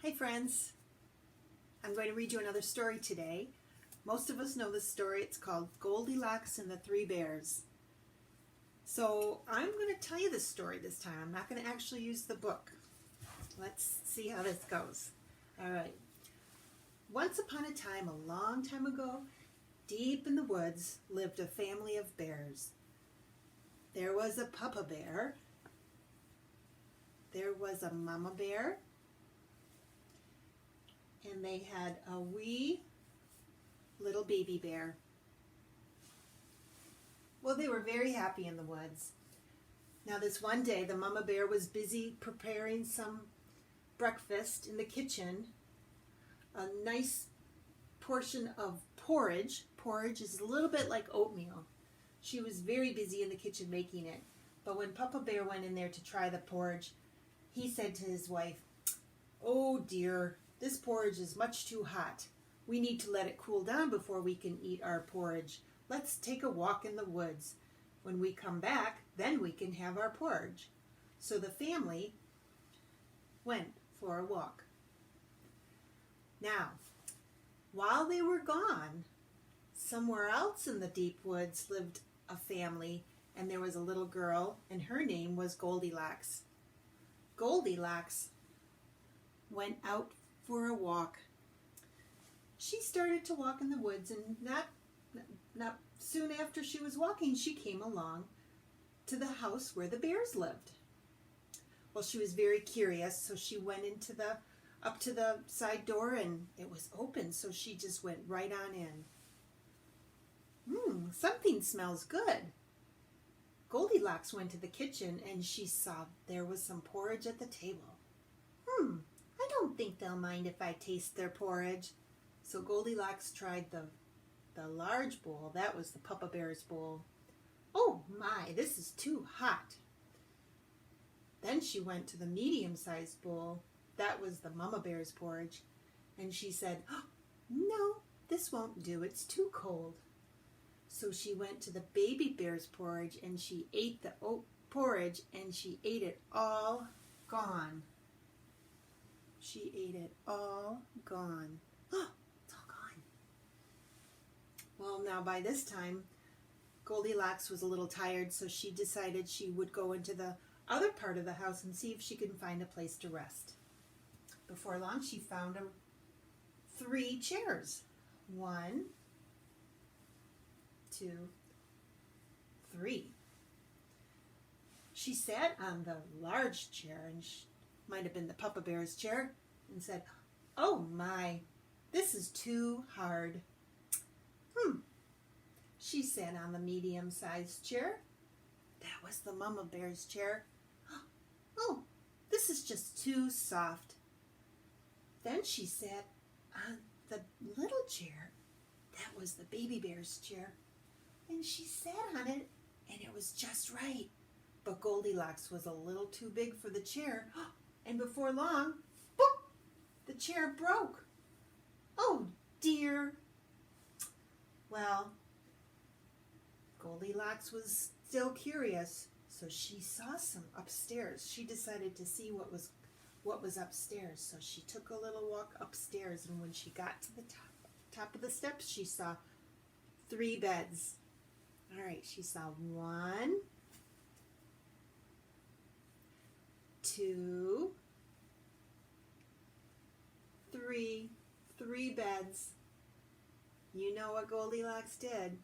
Hi friends, I'm going to read you another story today. Most of us know this story. It's called Goldilocks and the Three Bears. So I'm going to tell you this story this time. I'm not going to actually use the book. Let's see how this goes. Alright. Once upon a time, a long time ago, deep in the woods, lived a family of bears. There was a papa bear. There was a mama bear. And they had a wee little baby bear. Well, they were very happy in the woods. Now this one day, the mama bear was busy preparing some breakfast in the kitchen. A nice portion of porridge. Porridge is a little bit like oatmeal. She was very busy in the kitchen making it. But when Papa Bear went in there to try the porridge, he said to his wife, "Oh dear, this porridge is much too hot. We need to let it cool down before we can eat our porridge. Let's take a walk in the woods. When we come back, then we can have our porridge." So the family went for a walk. Now, while they were gone, somewhere else in the deep woods lived a family, and there was a little girl, and her name was Goldilocks. Goldilocks went out for a walk. She started to walk in the woods, and not soon after she was walking, she came along to the house where the bears lived. Well, she was very curious, so she went up to the side door, and it was open, so she just went right on in. Something smells good. Goldilocks went to the kitchen, and she saw there was some porridge at the table. I don't think they'll mind if I taste their porridge. So Goldilocks tried the large bowl. That was the Papa Bear's bowl. Oh my, this is too hot. Then she went to the medium-sized bowl. That was the Mama Bear's porridge. And she said, "Oh, no, this won't do. It's too cold." So she went to the Baby Bear's porridge, and she ate the porridge, and she ate it all gone. She ate it all gone. Oh, it's all gone. Well, now by this time, Goldilocks was a little tired, so she decided she would go into the other part of the house and see if she could find a place to rest. Before long, she found 3 chairs. 1, 2, 3. She sat on the large chair, and might have been the Papa Bear's chair, and said, "Oh my, this is too hard." She sat on the medium-sized chair. That was the Mama Bear's chair. "Oh, this is just too soft." Then she sat on the little chair. That was the Baby Bear's chair. And she sat on it, and it was just right. But Goldilocks was a little too big for the chair. And before long, boop, the chair broke. Oh dear. Well, Goldilocks was still curious, so she saw some upstairs. She decided to see what was upstairs. So she took a little walk upstairs, and when she got to the top of the steps, she saw 3 beds. All right, she saw 1, 2, 3. 3 beds. You know what Goldilocks did.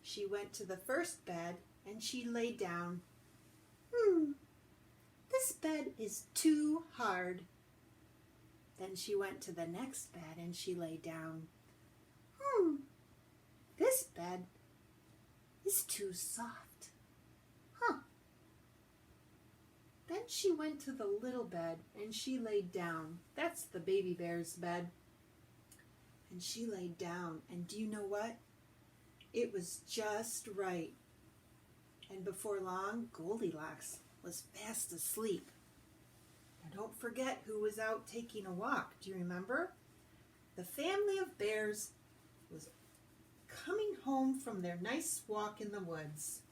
She went to the first bed, and she lay down. This bed is too hard. Then she went to the next bed, and she lay down. This bed is too soft. Then she went to the little bed, and she laid down. That's the Baby Bear's bed. And she laid down, and do you know what? It was just right. And before long, Goldilocks was fast asleep. Now don't forget who was out taking a walk. Do you remember? The family of bears was coming home from their nice walk in the woods.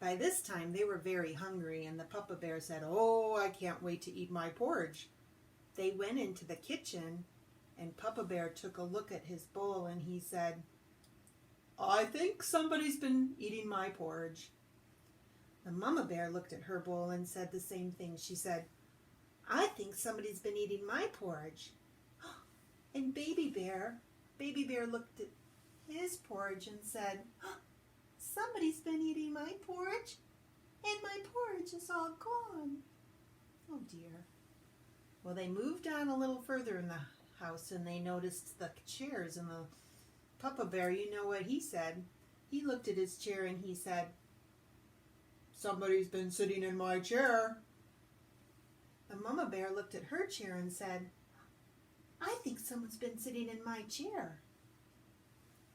By this time, they were very hungry, and the Papa Bear said, "Oh, I can't wait to eat my porridge." they went into the kitchen, and Papa Bear took a look at his bowl and he said, "I think somebody's been eating my porridge." The Mama Bear looked at her bowl and said the same thing. She said, "I think somebody's been eating my porridge." And Baby Bear looked at his porridge and said, "Somebody's been eating my porridge, and my porridge is all gone." Oh dear. Well, they moved on a little further in the house and they noticed the chairs, and the Papa Bear, you know what he said? He looked at his chair and he said, "Somebody's been sitting in my chair." The Mama Bear looked at her chair and said, "I think someone's been sitting in my chair."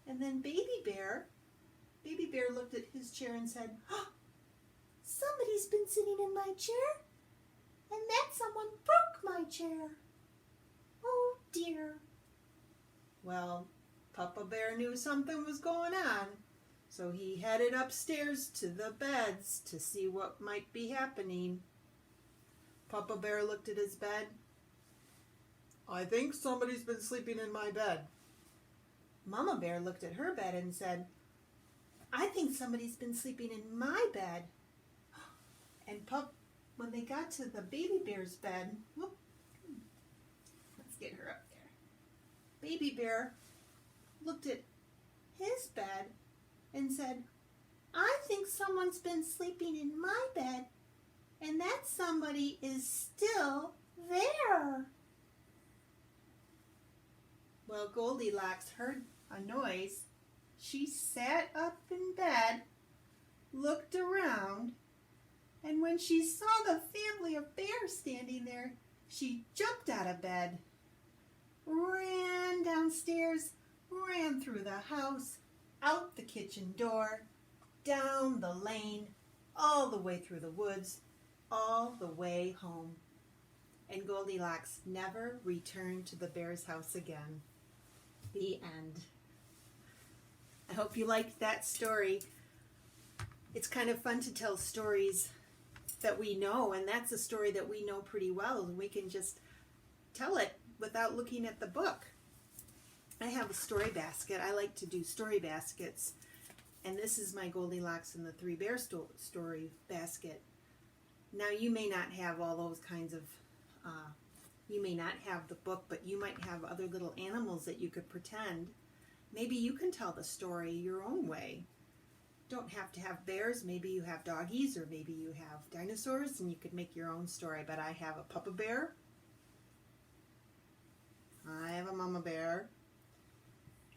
And then Baby Bear looked at his chair and said, "Somebody's been sitting in my chair, and that someone broke my chair. Oh dear." Well, Papa Bear knew something was going on, so he headed upstairs to the beds to see what might be happening. Papa Bear looked at his bed. "I think somebody's been sleeping in my bed." Mama Bear looked at her bed and said, "I think somebody's been sleeping in my bed." And when they got to the Baby Bear's bed, let's get her up there. Baby Bear looked at his bed and said, "I think someone's been sleeping in my bed, and that somebody is still there." Well, Goldilocks heard a noise. She sat up in bed, looked around, and when she saw the family of bears standing there, she jumped out of bed, ran downstairs, ran through the house, out the kitchen door, down the lane, all the way through the woods, all the way home. And Goldilocks never returned to the bear's house again. The end. I hope you liked that story. It's kind of fun to tell stories that we know, and that's a story that we know pretty well, and we can just tell it without looking at the book. I have a story basket. I like to do story baskets, and this is my Goldilocks and the Three Bears story basket. Now, you may not have all those kinds of, you may not have the book, but you might have other little animals that you could pretend. Maybe you can tell the story your own way. Don't have to have bears. Maybe you have doggies, or maybe you have dinosaurs, and you could make your own story. But I have a Papa Bear. I have a Mama Bear.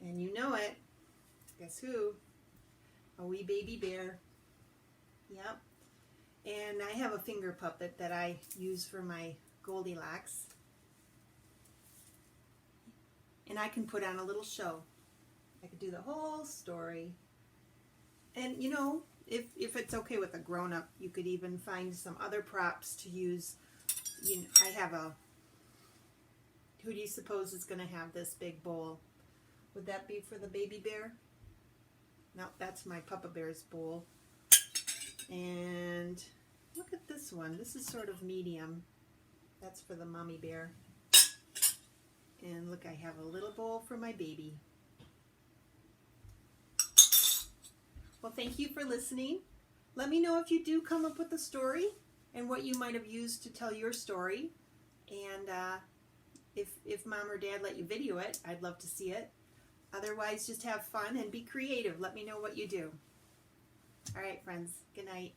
And you know it. Guess who? A wee baby bear. Yep. And I have a finger puppet that I use for my Goldilocks. And I can put on a little show. I could do the whole story. And you know, if it's okay with a grown-up, you could even find some other props to use. You know, I have a, who do you suppose is going to have this big bowl? Would that be for the baby bear? No, that's my Papa Bear's bowl. And look at this one. This is sort of medium. That's for the mommy bear. And look, I have a little bowl for my baby. Well, thank you for listening. Let me know if you do come up with a story and what you might have used to tell your story. And if Mom or Dad let you video it, I'd love to see it. Otherwise, just have fun and be creative. Let me know what you do. All right, friends. Good night.